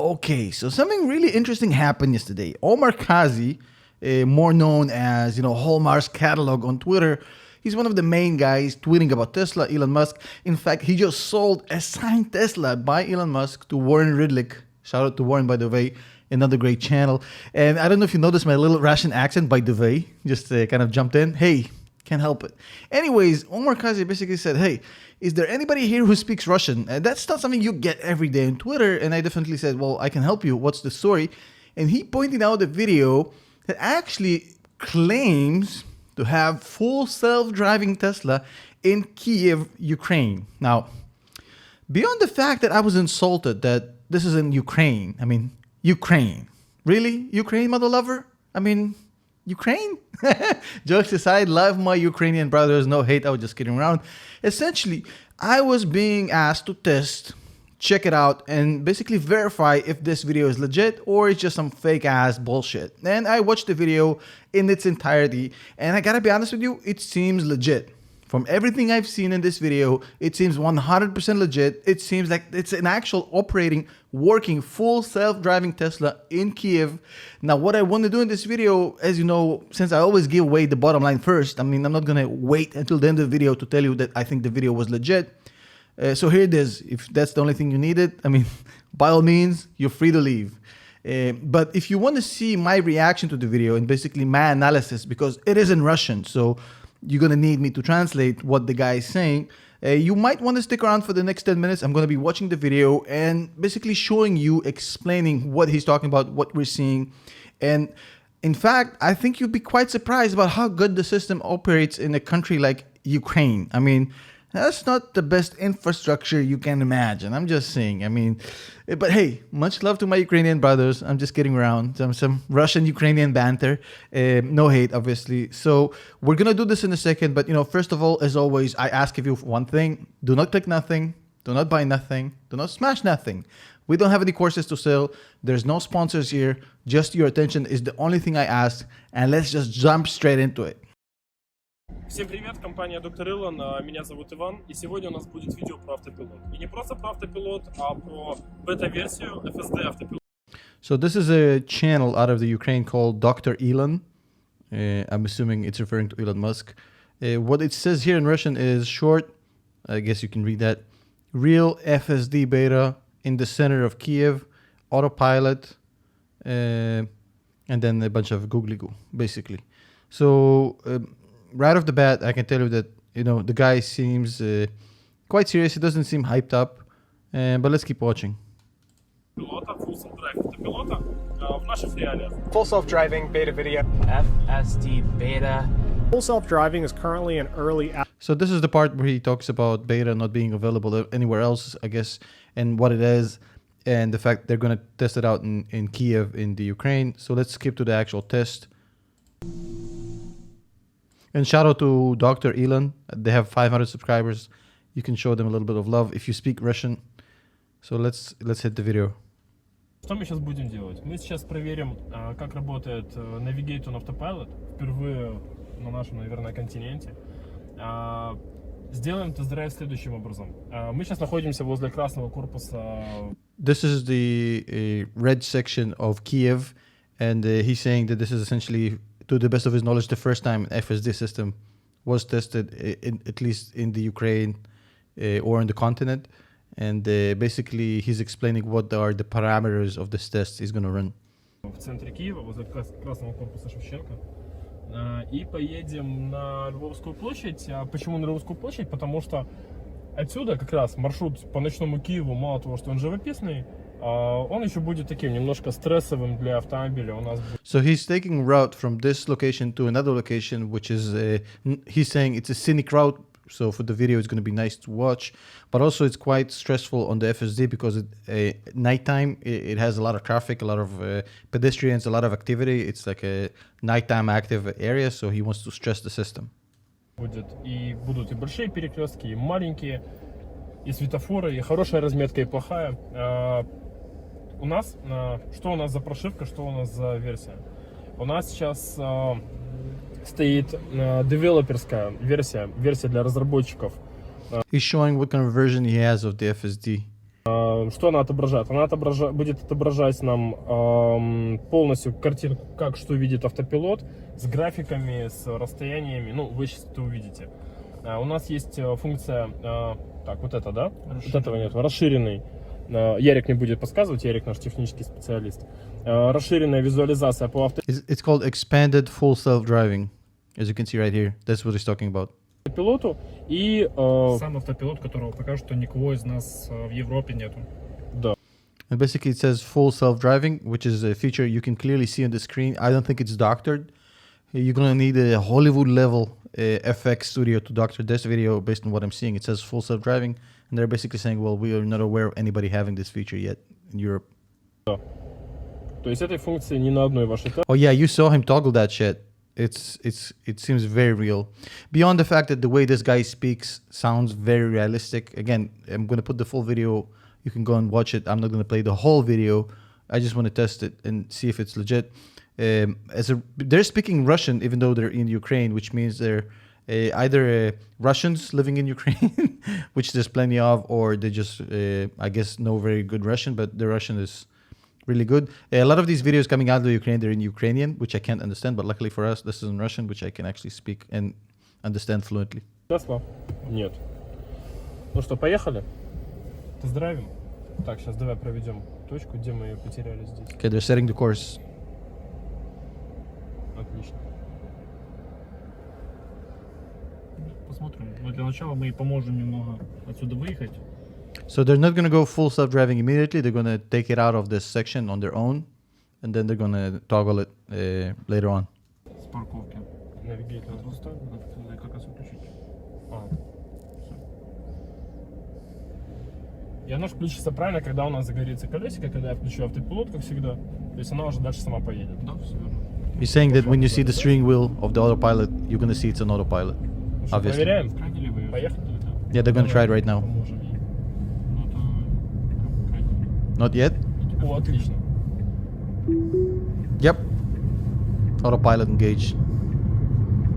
Okay, so something really interesting happened yesterday. Omar Kazi, more known as Hallmark's catalog on Twitter, he's one of the main guys tweeting about Tesla, Elon Musk. In fact, he just sold a signed Tesla by Elon Musk to Warren Ridlick. Shout out to Warren, by the way, another great channel. And I don't know if you noticed my little Russian accent, by the way, just kind of jumped in. Hey, can't help it. Anyways, Omar Kazi basically said, hey, is there anybody here who speaks Russian? That's not something you get every day on Twitter. And I definitely said, well, I can help you. What's the story? And he pointed out a video that actually claims to have full self-driving Tesla in Kiev, Ukraine. Now, beyond the fact that I was insulted that this is in Ukraine. I mean, Ukraine. Really? Ukraine, mother lover? I mean, Ukraine? Jokes aside, love my Ukrainian brothers. No hate, I was just kidding around. Essentially, I was being asked to test, check it out, and basically verify if this video is legit or it's just some fake ass bullshit. And I watched the video in its entirety, and I gotta be honest with you, it seems legit. From everything I've seen in this video, it seems 100% legit. It seems like it's an actual operating, working, full self-driving Tesla in Kiev. Now, what I want to do in this video, as you know, since I always give away the bottom line first, I mean, I'm not going to wait until the end of the video to tell you that I think the video was legit. So here it is. If that's the only thing you needed, I mean, by all means, you're free to leave. But if you want to see my reaction to the video and basically my analysis, because it is in Russian, so you're going to need me to translate what the guy is saying. You might want to stick around for the next 10 minutes. I'm going to be watching the video and basically showing you, explaining what he's talking about, what we're seeing. And in fact, I think you'd be quite surprised about how good the system operates in a country like Ukraine. I mean, that's not the best infrastructure you can imagine. I'm just saying. I mean, but hey, much love to my Ukrainian brothers. I'm just kidding around. Some Russian-Ukrainian banter. No hate, obviously. So we're going to do this in a second. But, first of all, as always, I ask of you one thing. Do not click nothing. Do not buy nothing. Do not smash nothing. We don't have any courses to sell. There's no sponsors here. Just your attention is the only thing I ask. And let's just jump straight into it. Всем привет, компания Доктор Илон, меня зовут Иван, и сегодня у нас будет видео про автопилот. И не просто про автопилот, а про бета-версию FSD автопилот. So this is a channel out of the Ukraine called Dr. Elon. I'm assuming it's referring to Elon Musk. What it says here in Russian is short, I guess you can read that. Real FSD beta in the center of Kiev, autopilot, and then a bunch of googly goo, basically. So right off the bat, I can tell you that, the guy seems quite serious. He doesn't seem hyped up, but let's keep watching. Full self-driving beta video. FSD beta. Full self-driving is currently an early. So this is the part where he talks about beta not being available anywhere else, I guess, and what it is, and the fact they're going to test it out in Kiev, in the Ukraine. So let's skip to the actual test. And shout out to Dr. Elon. They have 500 subscribers. You can show them a little bit of love if you speak Russian. So let's hit the video. Что мы сейчас будем делать? Мы сейчас проверим, как работает Navigate on Autopilot. Впервые на нашем, наверное, континенте. Сделаем тест-драйв следующим образом. Мы сейчас находимся возле красного корпуса. This is the red section of Kiev. And he's saying that this is essentially, to the best of his knowledge, the first time an FSD system was tested, at least in the Ukraine or in the continent. And basically, he's explaining what are the parameters of this test he's going to run. В центре Киева, возле красного корпуса Шевченко. И поедем на Львовскую площадь. Почему на Львовскую площадь? Потому что отсюда как раз маршрут по ночному Киеву, мало того, что он живописный, он еще будет таким немножко стрессовым для автомобиля. У нас. So he's taking route from this location to another location, which is, he's saying it's a scenic route. So for the video, it's going to be nice to watch, but also it's quite stressful on the FSD because at nighttime, it has a lot of traffic, a lot of pedestrians, a lot of activity. It's like a nighttime active area, so he wants to stress the system. Будут и большие перекрестки, и маленькие, и светофоры, и хорошая разметка, и плохая. У нас, что у нас за прошивка, что у нас за версия? У нас сейчас стоит девелоперская версия для разработчиков. He's showing what kind of version he has of the FSD. Что она отображает? Она будет отображать нам полностью картинку, как что видит автопилот, с графиками, с расстояниями. Ну, вы сейчас это увидите. У нас есть функция, так, вот это, да? Вот этого нет, расширенный. Ярик не будет подсказывать, Ярик наш технический специалист. Расширенная визуализация по It's called expanded full self-driving, as you can see right here. That's what he's talking about. автопилоту и... Сам автопилот, которого пока что никого из нас в Европе нету. Да. And basically it says full self-driving, which is a feature you can clearly see on the screen. I don't think it's doctored. You're going to need a Hollywood level FX studio to doctor this video based on what I'm seeing. It says full self-driving. And they're basically saying, well, we are not aware of anybody having this feature yet in Europe. То есть этой функции ни на одной вашей... Oh yeah, you saw him toggle that shit. It seems very real. Beyond the fact that the way this guy speaks sounds very realistic. Again, I'm going to put the full video. You can go and watch it. I'm not going to play the whole video. I just want to test it and see if it's legit. They're speaking Russian even though they're in Ukraine, which means they're either Russians living in Ukraine, which there's plenty of, or they just, I guess, know very good Russian, but the Russian is really good. A lot of these videos coming out of the Ukraine, they're in Ukrainian, which I can't understand, but luckily for us, this is in Russian, which I can actually speak and understand fluently. Тесла? Нет. Ну что, поехали? Тест-драйвим? Так, сейчас давай проведем точку, где мы ее потеряли здесь. Okay, they're setting the course. Отлично. Посмотрим. Но для начала мы поможем немного отсюда выехать. So they're not going to go full self-driving immediately. They're going to take it out of this section on their own, and then they're going to toggle it later on. С парковки. Навигейтор. Надо как раз выключить. И она включится правильно, когда у нас загорится колесико, когда я включу автопилот, как всегда. То есть она уже дальше сама поедет. Да, все верно. He's saying that when you see the steering wheel of the autopilot, you're going to see it's an autopilot. Ну что, Obviously. проверяем? Крайне ли вы? Поехали? Yeah, they're going to try it right now. Поможем ей. Ну, это крайне ли. Not yet? О, отлично. Yep. Autopilot engaged.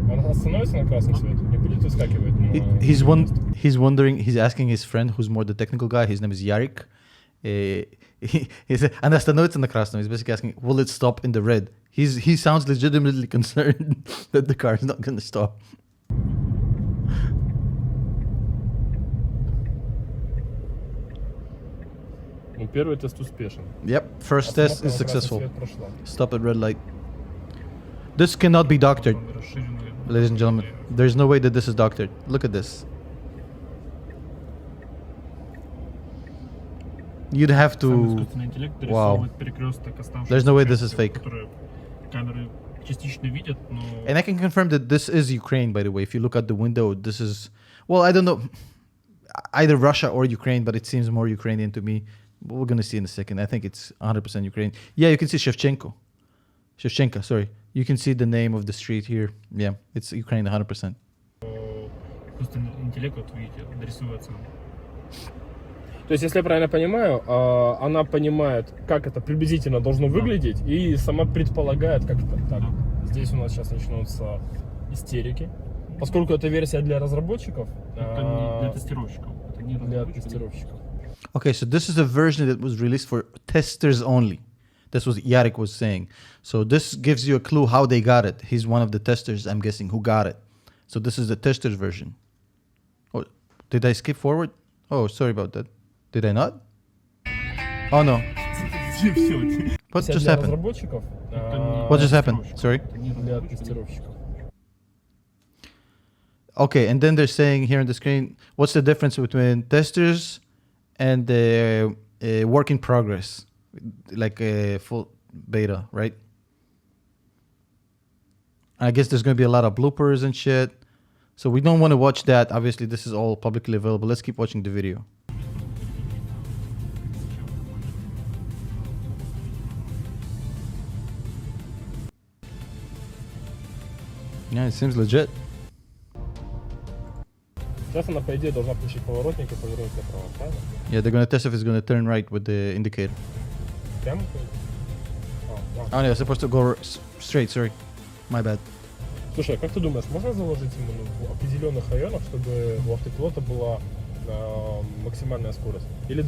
Она остановится на красный свет? Не будет выскакивать? He's wondering, he's asking his friend who's more the technical guy, his name is Yarik. He said, она остановится на красном. He's basically asking, will it stop in the red? He sounds legitimately concerned that the car is not going to stop. Ну, первый тест успешен. Yep, first test is Остановка на красный successful. свет прошла. Stop at red light. This cannot be doctored, Расширенные. ladies and gentlemen. There's no way that this is doctored. Look at this. You'd have Сам to... искусственный интеллект Wow. дорисовывает перекресток оставшихся There's no way this is участков, fake. которые камеры частично видят, но... And I can confirm that this is Ukraine, by the way. If you look out the window, this is... Well, I don't know. Either Russia or Ukraine, but it seems more Ukrainian to me. But we're going to see in a second. I think it's 100% Ukraine. Yeah, you can see Shevchenko. Shevchenko, sorry. You can see the name of the street here. Yeah, it's Ukraine 100%. Искусственный интеллект, вот видите, дорисуется. То есть, если я правильно понимаю, она понимает, как это приблизительно должно выглядеть, и сама предполагает, как это. Так, здесь у нас сейчас начнутся истерики. Поскольку это версия для разработчиков, Это не для тестировщиков. Это не для разработчиков. тестировщиков. Okay, so this is a version that was released for testers only. That's what Yarik was saying. So this gives you a clue how they got it. He's one of the testers, I'm guessing, who got it. So this is the testers version. Oh, did I skip forward? Oh, sorry about that. Did I not? Oh no. Все. What Версия just для happened? разработчиков, What just happened? Sorry. Это не для разработчиков. тестировщиков. Okay, and then they're saying here on the screen, what's the difference between testers and work in progress, like a full beta, right? I guess there's going to be a lot of bloopers and shit. So we don't want to watch that. Obviously, this is all publicly available. Let's keep watching the video. Yeah, it seems legit. Сейчас она, по идее, должна включить поворотник и повернуть направо, правильно? Yeah, they're going to test if it's going to turn right with the indicator. Прямо поедет? Oh, yeah, it's supposed to go straight, sorry. My bad. Слушай, а как ты думаешь, можно заложить именно в определенных районах, чтобы у автопилота была максимальная скорость? Или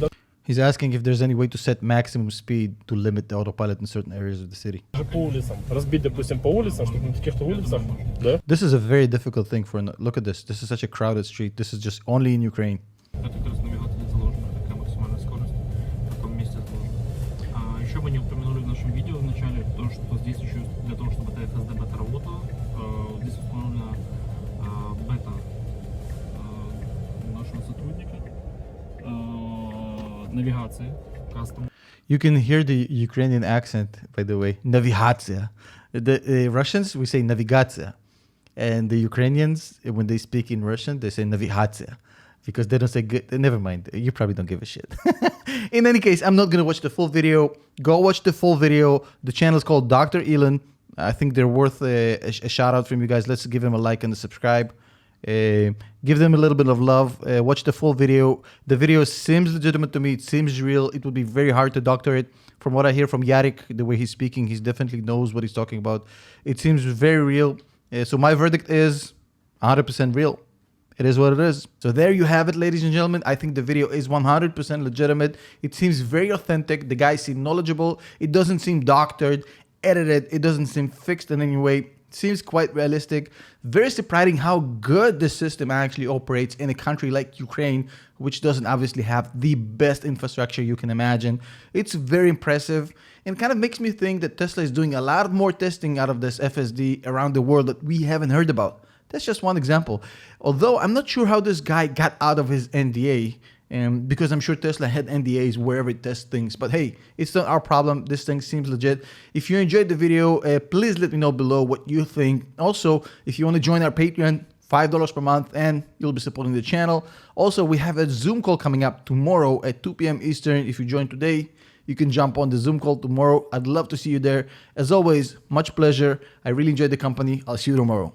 He's asking if there's any way to set maximum speed to limit the autopilot in certain areas of the city. По улицам. Разбить, допустим, по улицам, чтобы на таких-то улицах, да? This is a very difficult thing for... Look at this. This is such a crowded street. This is just only in Ukraine. Это как раз навигация заложена, такая максимальная скорость в таком месте заложена. Еще вы не упомянули в нашем видео вначале, то, что здесь еще для того, чтобы эта FSD бета работала, здесь установлена бета нашего сотрудника, навигации, кастом. You can hear the Ukrainian accent, by the way. Navigatsiya. The Russians, we say navigatsiya. And the Ukrainians, when they speak in Russian, they say navigatsiya. Because they don't say good. Never mind. You probably don't give a shit. In any case, I'm not going to watch the full video. Go watch the full video. The channel is called Dr. Elon. I think they're worth a shout out from you guys. Let's give them a like and a subscribe. Give them a little bit of love. Watch the full video. The video seems legitimate to me. It seems real. It would be very hard to doctor it. From what I hear from Yarik, the way he's speaking, he definitely knows what he's talking about. It seems very real. So my verdict is 100% real. It is what it is. So there you have it, ladies and gentlemen. I think the video is 100% legitimate. It seems very authentic. The guy seems knowledgeable. It doesn't seem doctored, edited. It doesn't seem fixed in any way. It seems quite realistic. Very surprising how good the system actually operates in a country like Ukraine, which doesn't obviously have the best infrastructure you can imagine. It's very impressive and kind of makes me think that Tesla is doing a lot more testing out of this FSD around the world that we haven't heard about. That's just one example. Although I'm not sure how this guy got out of his NDA, because I'm sure Tesla had NDAs wherever it tests things. But hey, it's not our problem. This thing seems legit. If you enjoyed the video, please let me know below what you think. Also, if you want to join our Patreon, $5 per month, and you'll be supporting the channel. Also, we have a Zoom call coming up tomorrow at 2 p.m. Eastern. If you join today, you can jump on the Zoom call tomorrow. I'd love to see you there. As always, much pleasure. I really enjoyed the company. I'll see you tomorrow.